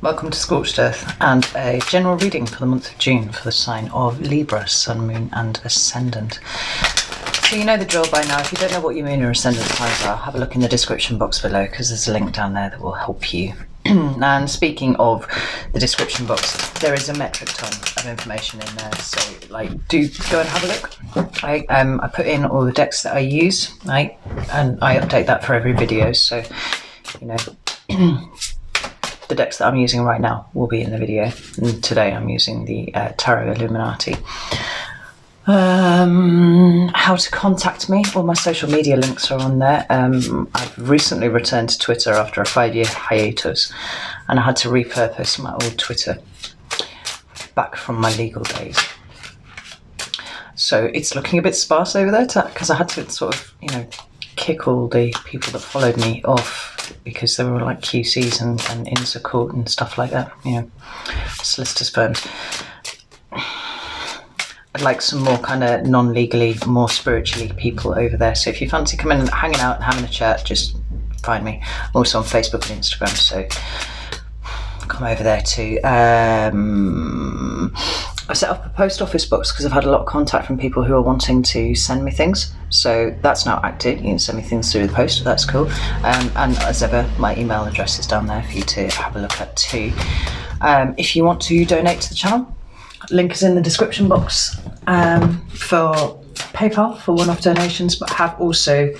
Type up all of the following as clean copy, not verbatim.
Welcome to Scorched Earth and a general reading for the month of June for the sign of Libra, Sun, Moon and Ascendant. So you know the drill by now. If you don't know what your Moon or Ascendant signs are, have a look in the description box below because there's a link down there that will help you. And speaking of the description box, there is a metric ton of information in there, so do go and have a look. I put in all the decks that I use, and I update that for every video, so you know. The decks that I'm using right now will be in the video, and today I'm using the Tarot Illuminati. How to contact me? All my social media links are on there. I've recently returned to Twitter after a 5-year hiatus, and I had to repurpose my old Twitter back from my legal days. So it's looking a bit sparse over there because I had to sort of, kick all the people that followed me off because they were like QCs and Inns of Court and stuff like that, solicitors firms. I'd like some more kind of non-legally, more spiritually people over there. So if you fancy coming and hanging out and having a chat, just find me. I'm also on Facebook and Instagram, so come over there too. I set up a post office box because I've had a lot of contact from people who are wanting to send me things. So that's now active. You can send me things through the post. That's cool. And as ever, my email address is down there for you to have a look at too. If you want to donate to the channel, link is in the description box for PayPal for one-off donations, but I have also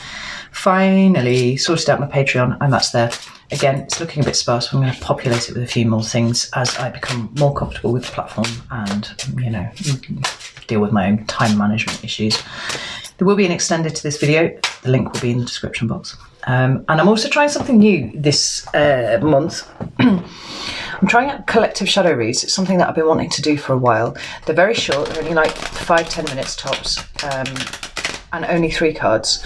finally sorted out my Patreon, and that's there. Again, it's looking a bit sparse. I'm going to populate it with a few more things as I become more comfortable with the platform and, deal with my own time management issues. There will be an extended to this video. The link will be in the description box. And I'm also trying something new this month. I'm trying out collective shadow reads. It's something that I've been wanting to do for a while. They're very short. They're only like 5-10 minutes tops, and only 3 cards.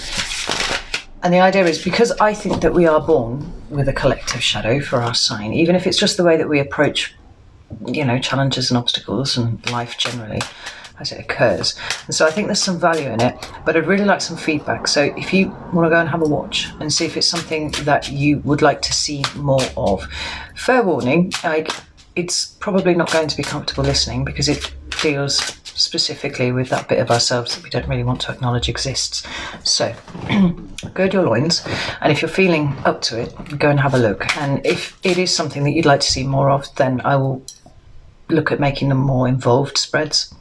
And the idea is, because I think that we are born with a collective shadow for our sign, even if it's just the way that we approach, challenges and obstacles and life generally as it occurs. And so I think there's some value in it, but I'd really like some feedback. So if you want to go and have a watch and see if it's something that you would like to see more of, fair warning, it's probably not going to be comfortable listening because it deals specifically with that bit of ourselves that we don't really want to acknowledge exists. So gird your loins, and if you're feeling up to it, go and have a look. And if it is something that you'd like to see more of, then I will look at making them more involved spreads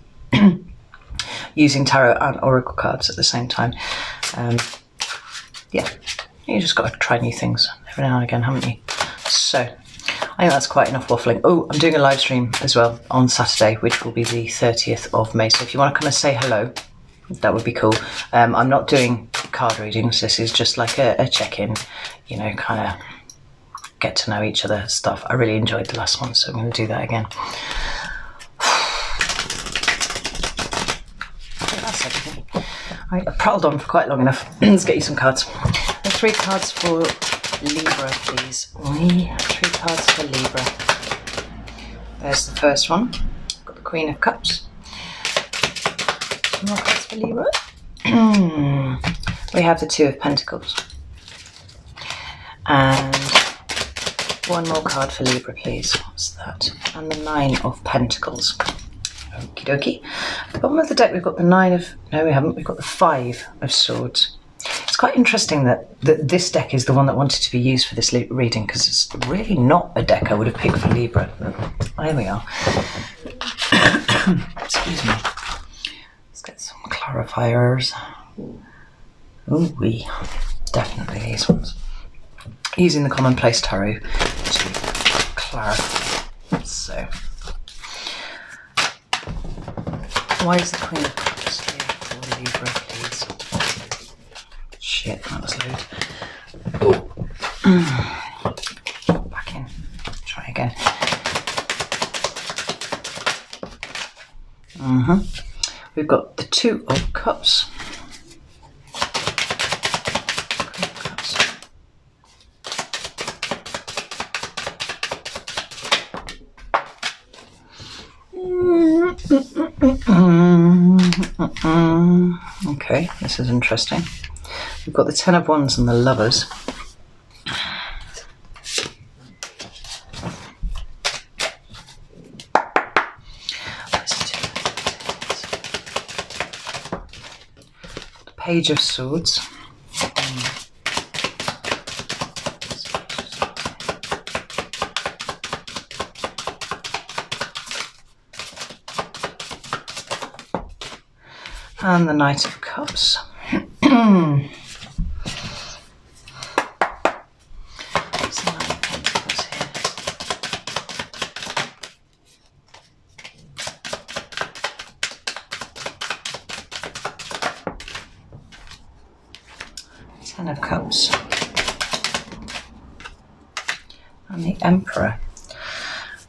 using tarot and oracle cards at the same time. Yeah, you just got to try new things every now and again, haven't you? So I think that's quite enough waffling. Oh, I'm doing a live stream as well on Saturday, which will be the 30th of May. So if you want to come and say hello, that would be cool. I'm not doing card readings. This is just like a check-in, kind of get to know each other stuff. I really enjoyed the last one, so I'm going to do that again. I think that's everything. Right, I've prattled on for quite long enough. Let's get you some cards. There's 3 cards for Libra, please. 3 cards for Libra. There's the first one. Got the Queen of Cups. 2 more cards for Libra. We have the 2 of Pentacles. And 1 more card for Libra, please. What's that? And the 9 of Pentacles. Okie dokie. At the bottom of the deck, we've got the 9 of... No, we haven't. We've got the 5 of Swords. It's quite interesting that this deck is the one that wanted to be used for this reading, because it's really not a deck I would have picked for Libra. There we are. Excuse me. Let's get some clarifiers. Ooh-wee. Definitely these ones. Using the Commonplace Tarot to clarify. So, why is the Queen of Cups here for Libra, please? Shit, that was loud. Oh. Back in. Try again. We've got the 2 of Cups. Queen of Cups. Okay, this is interesting. We've got the 10 of Wands and the Lovers. Page of Swords. And the Knight of Cups. Ten of Cups. And the Emperor.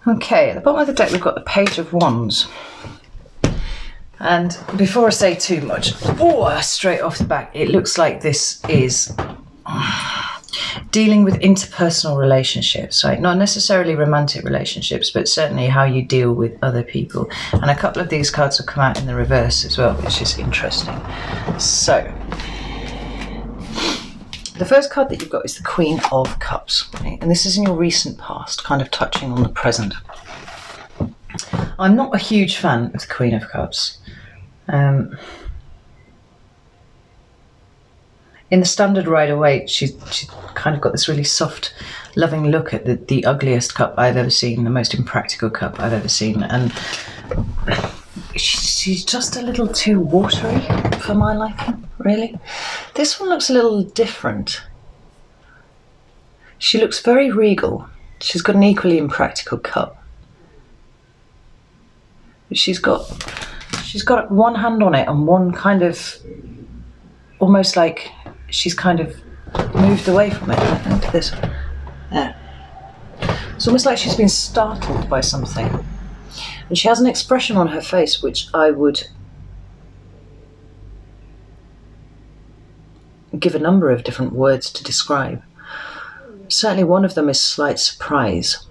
Okay, at the bottom of the deck we've got the Page of Wands. And before I say too much, straight off the back, it looks like this is dealing with interpersonal relationships, right? Not necessarily romantic relationships, but certainly how you deal with other people. And a couple of these cards have come out in the reverse as well, which is interesting. So, the first card that you've got is the Queen of Cups, right? And this is in your recent past, kind of touching on the present. I'm not a huge fan of the Queen of Cups. In the standard Rider-Waite, she kind of got this really soft, loving look at the ugliest cup I've ever seen, the most impractical cup I've ever seen, and she's just a little too watery for my liking, really. This one looks a little different. She looks very regal. She's got an equally impractical cup. She's got one hand on it and one kind of, almost like she's kind of moved away from it. Look at this. There. It's almost like she's been startled by something. And she has an expression on her face which I would give a number of different words to describe. Certainly one of them is slight surprise,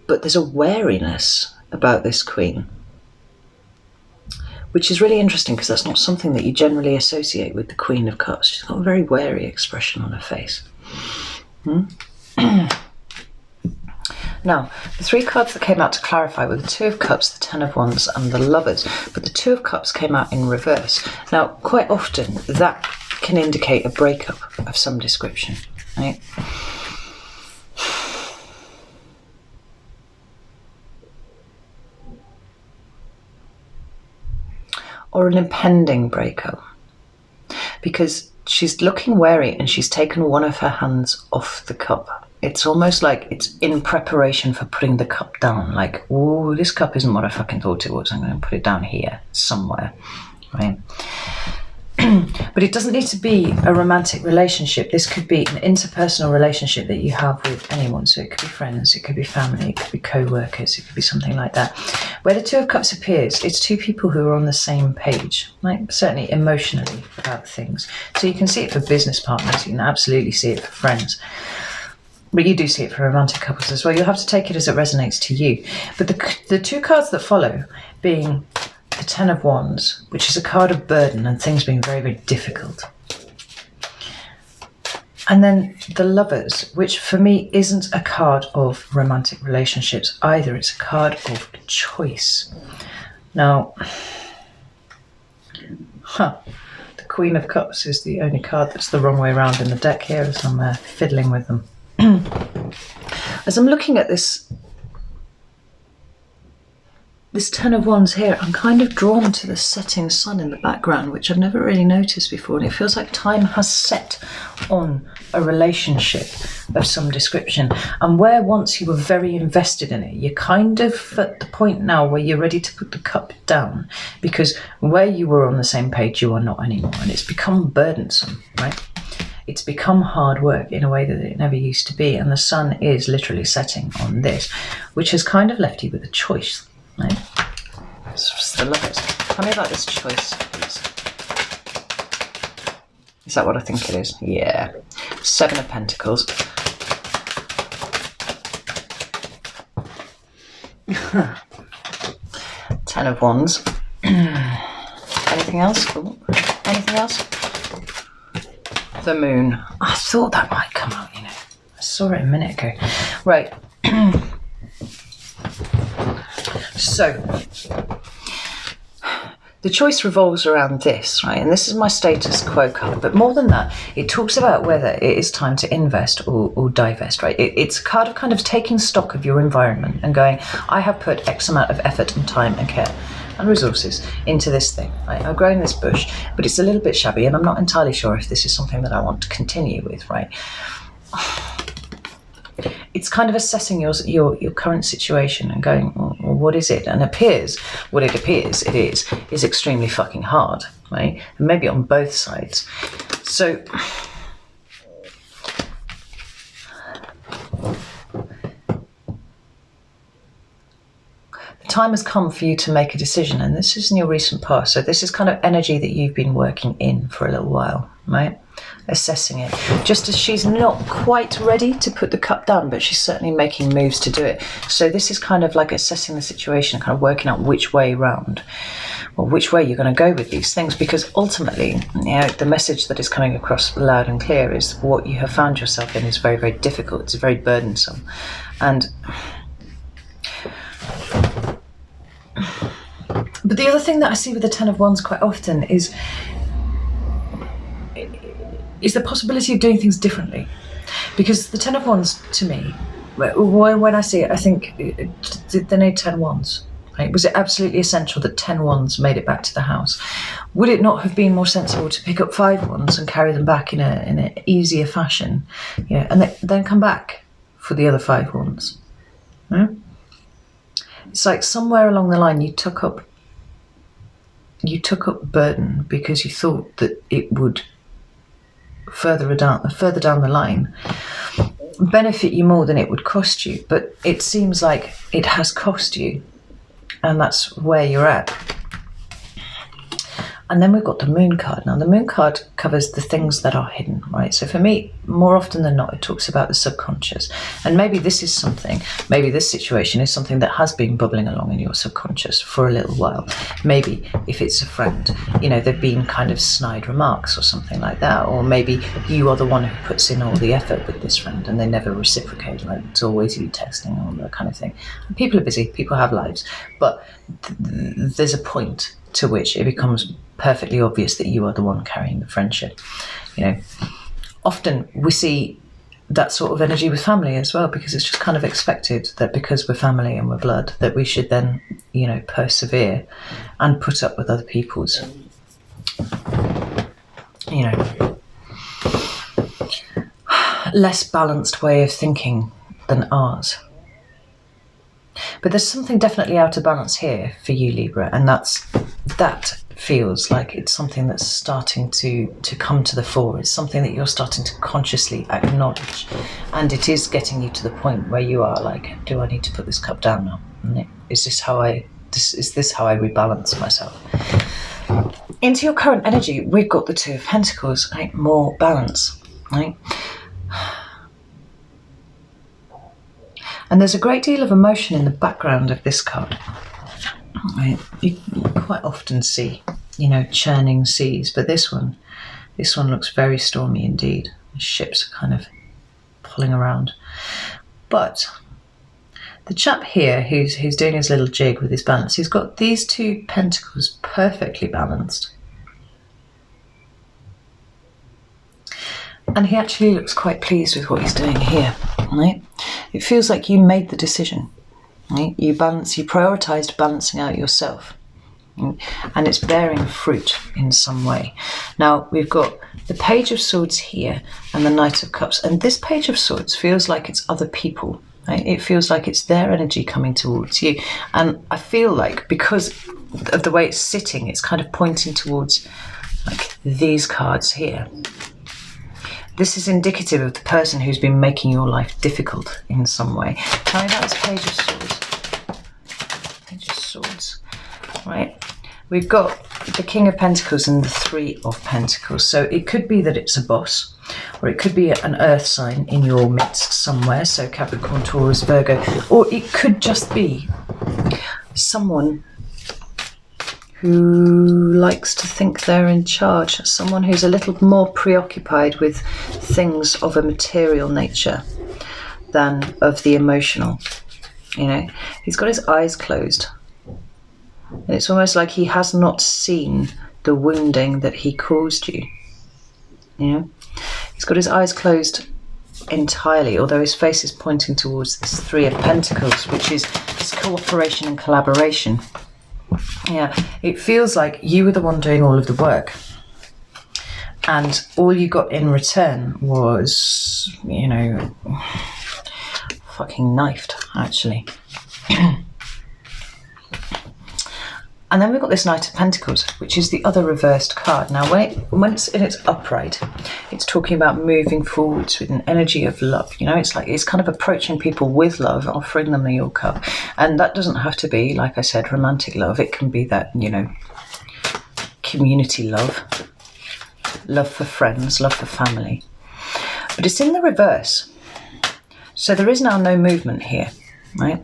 but there's a wariness about this queen, which is really interesting because that's not something that you generally associate with the Queen of Cups. She's got a very wary expression on her face. Now, the three cards that came out to clarify were the Two of Cups, the Ten of Wands, and the Lovers. But the Two of Cups came out in reverse. Now, quite often, that can indicate a breakup of some description, right? Or an impending breakup, because she's looking wary and she's taken one of her hands off the cup. It's almost like it's in preparation for putting the cup down, like, oh, this cup isn't what I fucking thought it was, I'm going to put it down here somewhere, right? But it doesn't need to be a romantic relationship. This could be an interpersonal relationship that you have with anyone. So it could be friends, it could be family, it could be co-workers, it could be something like that. Where the Two of Cups appears, it's two people who are on the same page, like certainly emotionally about things. So you can see it for business partners, you can absolutely see it for friends. But you do see it for romantic couples as well. You'll have to take it as it resonates to you. But the two cards that follow, being the Ten of Wands, which is a card of burden and things being very, very difficult. And then the Lovers, which for me isn't a card of romantic relationships either. It's a card of choice. Now, the Queen of Cups is the only card that's the wrong way around in the deck here as I'm fiddling with them. As I'm looking at this Ten of Wands here, I'm kind of drawn to the setting sun in the background, which I've never really noticed before, and it feels like time has set on a relationship of some description. And where once you were very invested in it, you're kind of at the point now where you're ready to put the cup down, because where you were on the same page, you are not anymore, and it's become burdensome, right? It's become hard work in a way that it never used to be, and the sun is literally setting on this, which has kind of left you with a choice. Right? I love it. Tell me about this choice, please. Is that what I think it is? Yeah. Seven of Pentacles. Ten of Wands. Anything else? Ooh. Anything else? The Moon. I thought that might come out, you know. I saw it a minute ago. Right. So, the choice revolves around this, right? And this is my status quo card. But more than that, it talks about whether it is time to invest or divest, right? It's a card of kind of taking stock of your environment and going, I have put X amount of effort and time and care and resources into this thing. Right? I've grown this bush, but it's a little bit shabby, and I'm not entirely sure if this is something that I want to continue with, right? It's kind of assessing your current situation and going, well, what is it? And what it appears it is extremely fucking hard, right? And maybe on both sides. So the time has come for you to make a decision, and this is in your recent past. So this is kind of energy that you've been working in for a little while, right? Assessing it, just as she's not quite ready to put the cup down, but she's certainly making moves to do it. So this is kind of like assessing the situation, kind of working out which way round, or which way you're going to go with these things, because ultimately, the message that is coming across loud and clear is what you have found yourself in is very, very difficult. It's very burdensome. And but the other thing that I see with the Ten of Wands quite often is the possibility of doing things differently. Because the Ten of Wands, to me, when I see it, I think, did they need 10 wands? Right? Was it absolutely essential that 10 wands made it back to the house? Would it not have been more sensible to pick up 5 wands and carry them back in an easier fashion, and then come back for the other 5 wands? It's like somewhere along the line you took up burden because you thought that it would further down the line benefit you more than it would cost you, but it seems like it has cost you, and that's where you're at. And then we've got the Moon card. Now the Moon card covers the things that are hidden, right? So for me, more often than not, it talks about the subconscious. And maybe this situation is something that has been bubbling along in your subconscious for a little while. Maybe if it's a friend, they've been kind of snide remarks or something like that. Or maybe you are the one who puts in all the effort with this friend and they never reciprocate, like it's always you texting and all that kind of thing. And people are busy, people have lives, but there's a point to which it becomes perfectly obvious that you are the one carrying the friendship. Often we see that sort of energy with family as well, because it's just kind of expected that because we're family and we're blood, that we should then, persevere and put up with other people's, less balanced way of thinking than ours. But there's something definitely out of balance here for you, Libra, and that feels like it's something that's starting to come to the fore. It's something that you're starting to consciously acknowledge, and it is getting you to the point where you are like, do I need to put this cup down now? Is this how I rebalance myself? Into your current energy, we've got the Two of Pentacles, right? More balance, right? And there's a great deal of emotion in the background of this card. Right. You quite often see, churning seas, but this one looks very stormy indeed. The ships are kind of pulling around. But the chap here who's doing his little jig with his balance, he's got these 2 pentacles perfectly balanced. And he actually looks quite pleased with what he's doing here, right? It feels like you made the decision, right? You prioritised balancing out yourself, right? And it's bearing fruit in some way. Now, we've got the Page of Swords here and the Knight of Cups. And this Page of Swords feels like it's other people, right? It feels like it's their energy coming towards you. And I feel like because of the way it's sitting, it's kind of pointing towards like these cards here. This is indicative of the person who's been making your life difficult in some way. Tell me about this Page of Swords. Page of Swords. Right. We've got the King of Pentacles and the 3 of Pentacles. So it could be that it's a boss, or it could be an earth sign in your midst somewhere. So Capricorn, Taurus, Virgo. Or it could just be someone who likes to think they're in charge, someone who's a little more preoccupied with things of a material nature than of the emotional. He's got his eyes closed, And it's almost like he has not seen the wounding that he caused you. Yeah, he's got his eyes closed entirely, although his face is pointing towards this Three of Pentacles, which is this cooperation and collaboration. Yeah, it feels like you were the one doing all of the work, and all you got in return was, you know, fucking knifed, actually. And then we've got this Knight of Pentacles, which is the other reversed card. Now, when it's in its upright, it's talking about moving forwards with an energy of love. You know, it's like it's kind of approaching people with love, offering them your cup. And that doesn't have to be, like I said, romantic love. It can be that, you know, community love, love for friends, love for family. But it's in the reverse. So there is now no movement here, right?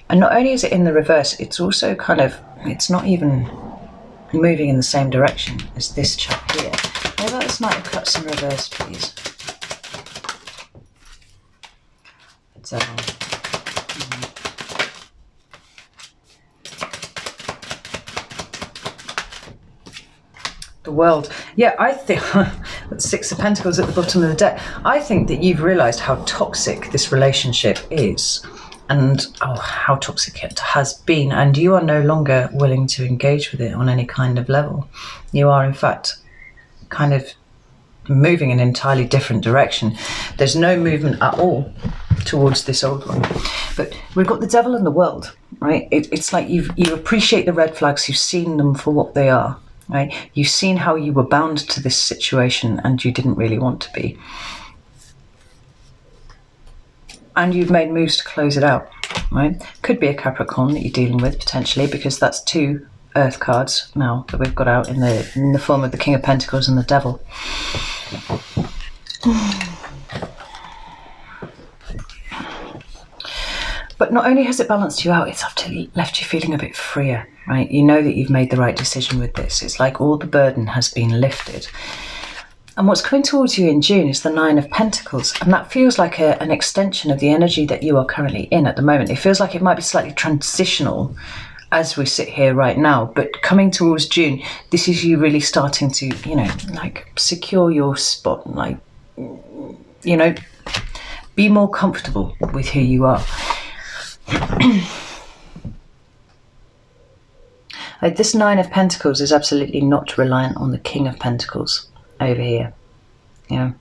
And not only is it in the reverse, it's also kind of, it's not even moving in the same direction as this chap here. How about this Knight of Cups in reverse, please? So, the World. Yeah, I think that's Six of Pentacles at the bottom of the deck. I think that you've realised how toxic this relationship is. And how toxic it has been, and you are no longer willing to engage with it on any kind of level. You are, in fact, kind of moving in an entirely different direction. There's no movement at all towards this old one. But we've got the Devil and the World, right? It's like you appreciate the red flags, you've seen them for what they are, right? You've seen how you were bound to this situation and you didn't really want to be. And you've made moves to close it out, right? Could be a Capricorn that you're dealing with, potentially, because that's two Earth cards now that we've got out in the form of the King of Pentacles and the Devil. But not only has it balanced you out, it's left you feeling a bit freer, right? You know that you've made the right decision with this. It's like all the burden has been lifted. And what's coming towards you in June is the Nine of Pentacles. And that feels like an extension of the energy that you are currently in at the moment. It feels like it might be slightly transitional as we sit here right now. But coming towards June, this is you really starting to, you know, like secure your spot. Like, you know, be more comfortable with who you are. Like this Nine of Pentacles is absolutely not reliant on the King of Pentacles over here. You know,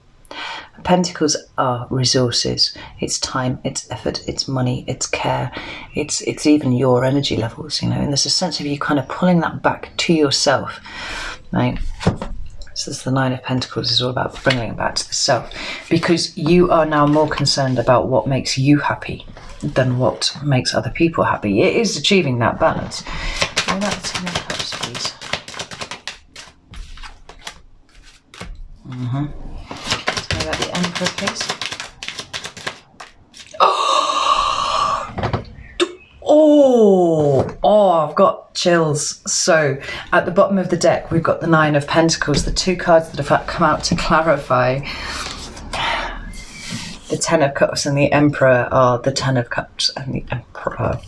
Pentacles are resources. It's time, it's effort, it's money, it's care, it's even your energy levels, you know, and there's a sense of you kind of pulling that back to yourself, right? So this is the Nine of Pentacles, is all about bringing it back to the self, because you are now more concerned about what makes you happy than what makes other people happy. It is achieving that balance. Well, that's Ten of Cups, please. Tell me about the Emperor, please. Oh, I've got chills. So at the bottom of the deck, we've got the Nine of Pentacles, the two cards that have come out to clarify. The Ten of Cups and the Emperor are the Ten of Cups and the Emperor.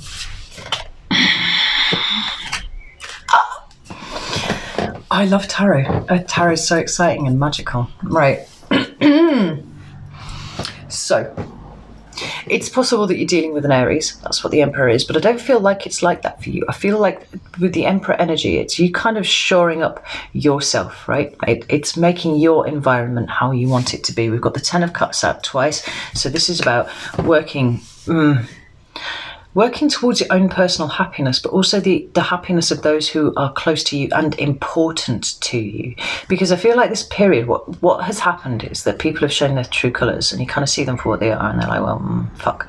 I love tarot. Tarot is so exciting and magical. Right. So, it's possible that you're dealing with an Aries. That's what the Emperor is. But I don't feel like it's like that for you. I feel like with the Emperor energy, it's you kind of shoring up yourself, right? It's making your environment how you want it to be. We've got the Ten of Cups out twice. So this is about working towards your own personal happiness, but also the happiness of those who are close to you and important to you. Because I feel like this period, what has happened is that people have shown their true colours, and you kind of see them for what they are, and they're like, well, fuck,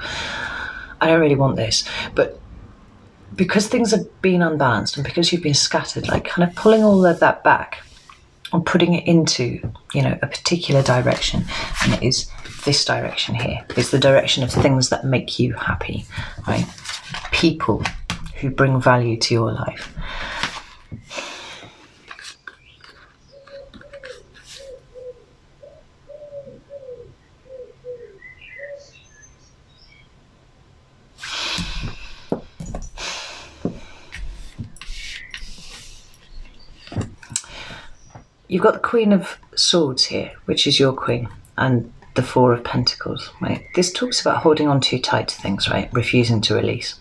I don't really want this. But because things have been unbalanced and because you've been scattered, like kind of pulling all of that back and putting it into, you know, a particular direction, and it is this direction here. It's the direction of things that make you happy, right? People who bring value to your life. you've got the Queen of Swords here, which is your queen, and the Four of Pentacles, right? This talks about holding on too tight to things, right? Refusing to release.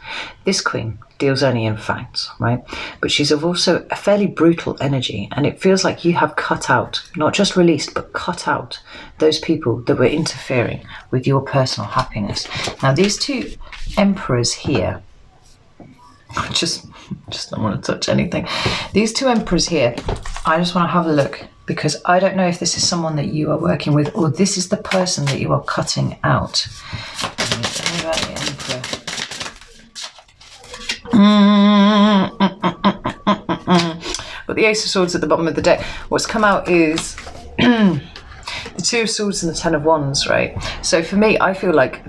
This queen deals only in facts, right? But she's also a fairly brutal energy, and it feels like you have cut out, not just released, but cut out those people that were interfering with your personal happiness. Now, these two emperors here, I just don't want to touch anything. These two emperors here, I just want to have a look, because I don't know if this is someone that you are working with or this is the person that you are cutting out. Tell me about the emperor. Got the Ace of Swords at the bottom of the deck. What's come out is the Two of Swords and the Ten of Wands, right? So for me, I feel like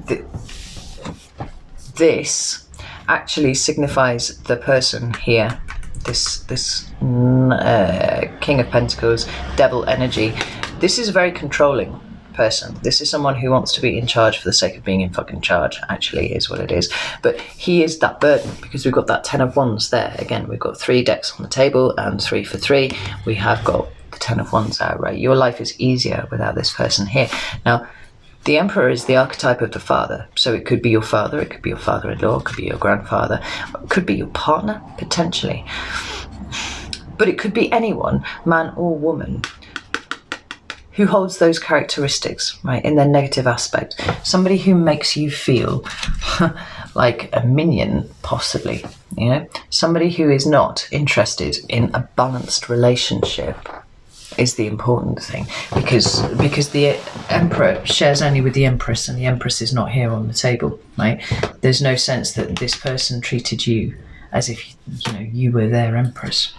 this actually signifies the person here, this King of Pentacles, devil energy. This is a very controlling person. This is someone who wants to be in charge for the sake of being in fucking charge, actually, is what it is. But he is that burden, because we've got that Ten of Wands there. Again, we've got 3 decks on the table, and 3 for 3. We have got the Ten of Wands out, right? Your life is easier without this person here. Now, the Emperor is the archetype of the father. So it could be your father, it could be your father-in-law, it could be your grandfather, it could be your partner, potentially. But it could be anyone, man or woman, who holds those characteristics, right, in their negative aspect. Somebody who makes you feel like a minion, possibly, you know? Somebody who is not interested in a balanced relationship is the important thing, because the Emperor shares only with the Empress, and the Empress is not here on the table, right? There's no sense that this person treated you as if, you know, you were their Empress.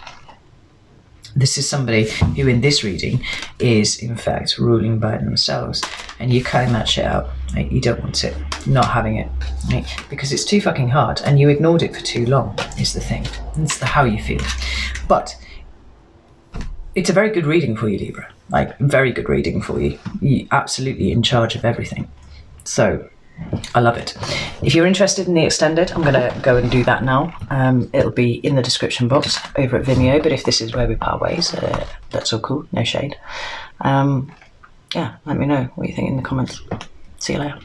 This is somebody who in this reading is in fact ruling by themselves, and you're cutting that shit out, right? You don't want it, not having it, right? Because it's too fucking hard and you ignored it for too long, is the thing. It's the how you feel. But it's a very good reading for you, Libra. Like, very good reading for you. You're absolutely in charge of everything. So I love it. If you're interested in the extended, I'm going to go and do that now. It'll be in the description box over at Vimeo, but if this is where we part ways, that's all cool, no shade. Yeah, let me know what you think in the comments. See you later.